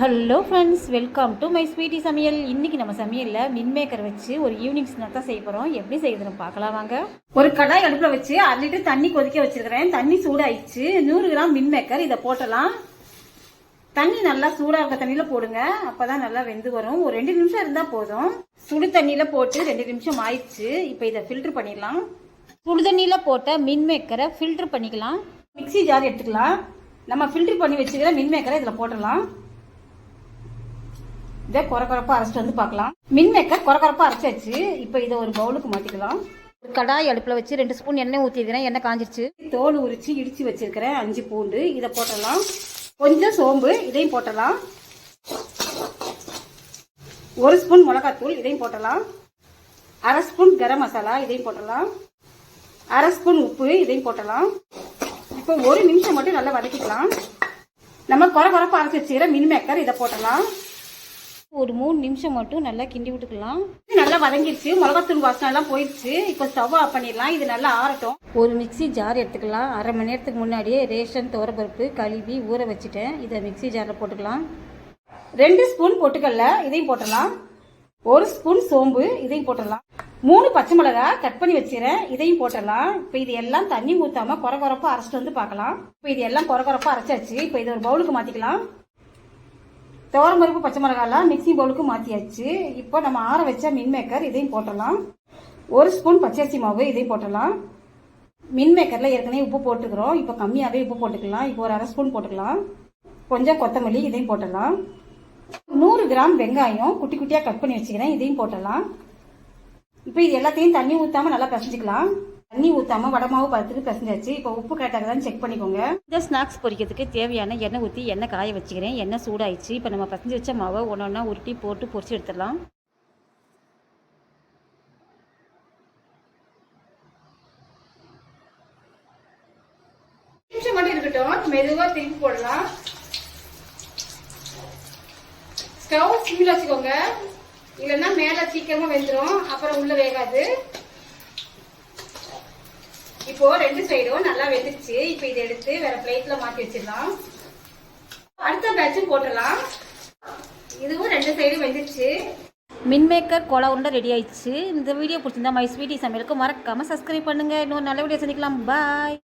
Hello friends, welcome to my sweetie சமையல். இன்றைக்கி நம்ம சமையலில் மின் மேக்கர் வச்சு ஒரு ஈவினிங் ஸ்நாக் தான் செய்ய போகிறோம். எப்படி செய்யுதுன்னு பார்க்கலாம் வாங்க. ஒரு கடாய் அடுப்பில் வச்சு 1 லிட்டர் தண்ணி கொதிக்க வச்சுருக்கிறேன். தண்ணி சூடாயிடுச்சு. 100 கிராம் மின் மேக்கர் இதை போட்டலாம். தண்ணி நல்லா சூடாக இருக்க தண்ணியில் போடுங்க, அப்போ தான் நல்லா வெந்து வரும். ஒரு 2 நிமிஷம் இருந்தால் போதும். சுடு தண்ணியில் போட்டு 2 நிமிஷம் ஆயிடுச்சு. இப்போ இதை ஃபில்ட்ரு பண்ணிடலாம். சுடு தண்ணியில் போட்ட மின் மேக்கரை ஃபில்ட்ரு பண்ணிக்கலாம். மிக்சி ஜார் எடுத்துக்கலாம். நம்ம ஃபில்ட்ரு பண்ணி வச்சுக்கிற மின் மேக்கரை இதில் போட்டுடலாம். இதை குறக்குறப்பாக அரைச்சிட்டு வந்து பார்க்கலாம். மின் மேக்கர் குறக்குறப்பாக அரைச்சாச்சு. இப்போ இதை ஒரு பவுலுக்கு மாற்றிக்கலாம். ஒரு கடாய் அடுப்பில் வச்சு 2 ஸ்பூன் எண்ணெய் ஊற்றிக்கிறேன். எண்ணெய் காஞ்சிருச்சு. தோல் உரிச்சு இடித்து வச்சிருக்கிறேன் 5 பூண்டு, இதை போட்டலாம். கொஞ்சம் சோம்பு, இதையும் போட்டலாம். 1 ஸ்பூன் மிளகாத்தூள், இதையும் போட்டலாம். 1/2 ஸ்பூன் கரம் மசாலா, இதையும் போட்டலாம். 1/2 ஸ்பூன் உப்பு, இதையும் போட்டலாம். இப்போ 1 நிமிஷம் மட்டும் நல்லா வதக்கிக்கலாம். நம்ம குறக்குறப்பாக அரைச்சி வச்சுக்கிற மின் மேக்கர் இதை போட்டலாம். ஒரு 3 நிமிஷம் மட்டும் நல்லா கிண்டி விட்டுக்கலாம். நல்லா வதங்கிடுச்சு. மிளகாத்தூள் வாசனை எல்லாம் போயிடுச்சு. இப்போ ஸ்டவ் ஆஃப் பண்ணிடலாம். இது நல்லா ஆறட்டும். ஒரு மிக்சி ஜார் எடுத்துக்கலாம். 1/2 மணி நேரத்துக்கு முன்னாடியே ரேஷன் துவரப்பருப்பு கழுவி ஊற வச்சுட்டேன். இதை மிக்சி ஜாரில் போட்டுக்கலாம். 2 ஸ்பூன் பொட்டுக்கடலை, இதையும் போட்டலாம். 1 ஸ்பூன் சோம்பு, இதையும் போட்டலாம். 3 பச்சை மிளகா கட் பண்ணி வச்சுக்கிறேன், இதையும் போட்டலாம். இப்போ இது எல்லாம் தண்ணி ஊற்றாம குறக்குறப்பா அரைச்சிட்டு வந்து பார்க்கலாம். இப்போ இது எல்லாம் குறக்குறப்பா அரைச்சாச்சு. இப்போ இதை ஒரு பவுலுக்கு மாற்றிக்கலாம். துவரம்பருப்பு பச்சை மிளகாலாம் மிக்சி பவுலுக்கு மாற்றியாச்சு. இப்போ நம்ம ஆற வச்ச மின் மேக்கர் இதையும் போட்டலாம். 1 ஸ்பூன் பச்சரிசி மாவு, இதையும் போட்டலாம். மின் மேக்கரில் ஏற்கனவே உப்பு போட்டுக்கிறோம். இப்போ கம்மியாகவே உப்பு போட்டுக்கலாம். இப்போ ஒரு 1/2 ஸ்பூன் போட்டுக்கலாம். கொஞ்சம் கொத்தமல்லி, இதையும் போட்டலாம். 100 கிராம் வெங்காயம் குட்டி குட்டியாக கட் பண்ணி வச்சுக்கிறேன், இதையும் போட்டலாம். இப்போ இது எல்லாத்தையும் தண்ணி ஊற்றாமல் நல்லா பிசைஞ்சிக்கலாம். தண்ணி ஊற்றாமல் வடமாவு பதத்துக்கு பிசைஞ்சாச்சு. இப்போ உப்பு கரெக்டாக தான் செக் பண்ணிக்கோங்க. இந்த ஸ்நாக்ஸ் பொரிக்கிறதுக்கு தேவையான எண்ணெய் ஊற்றி எண்ணெய் காய வச்சுக்கிறேன். எண்ணெய் சூடாயிடுச்சு. இப்போ நம்ம பிசைஞ்சு வச்ச மாவை ஒன்றா உருட்டி போட்டு பொரிச்சு எடுத்துடலாம். நிமிஷம் மட்டும் இருக்கட்டும். மெதுவாக திருப்பி போடலாம். ஸ்டவ் சிம்மில் வச்சுக்கோங்க, இல்லைன்னா மேலே சீக்கிரமாக வெந்துடும், அப்புறம் உள்ள வேகாது. இப்போ 2 சைடும் நல்லா வெந்துருச்சு. இப்போ இதை எடுத்து வேற பிளேட்ல மாற்றி வச்சிடலாம். அடுத்த பேட்சும் போட்டுடலாம். இதுவும் 2 சைடும் வெந்துருச்சு. மின் மேக்கர் கோலா உருண்டை ரெடி ஆயிடுச்சு. இந்த வீடியோ பிடிச்சிருந்தா மை ஸ்வீட்டி சமையலுக்கு மறக்காம சப்ஸ்கிரைப் பண்ணுங்க. இன்னொரு நல்ல வீடியோ சந்திக்கலாம். பாய்.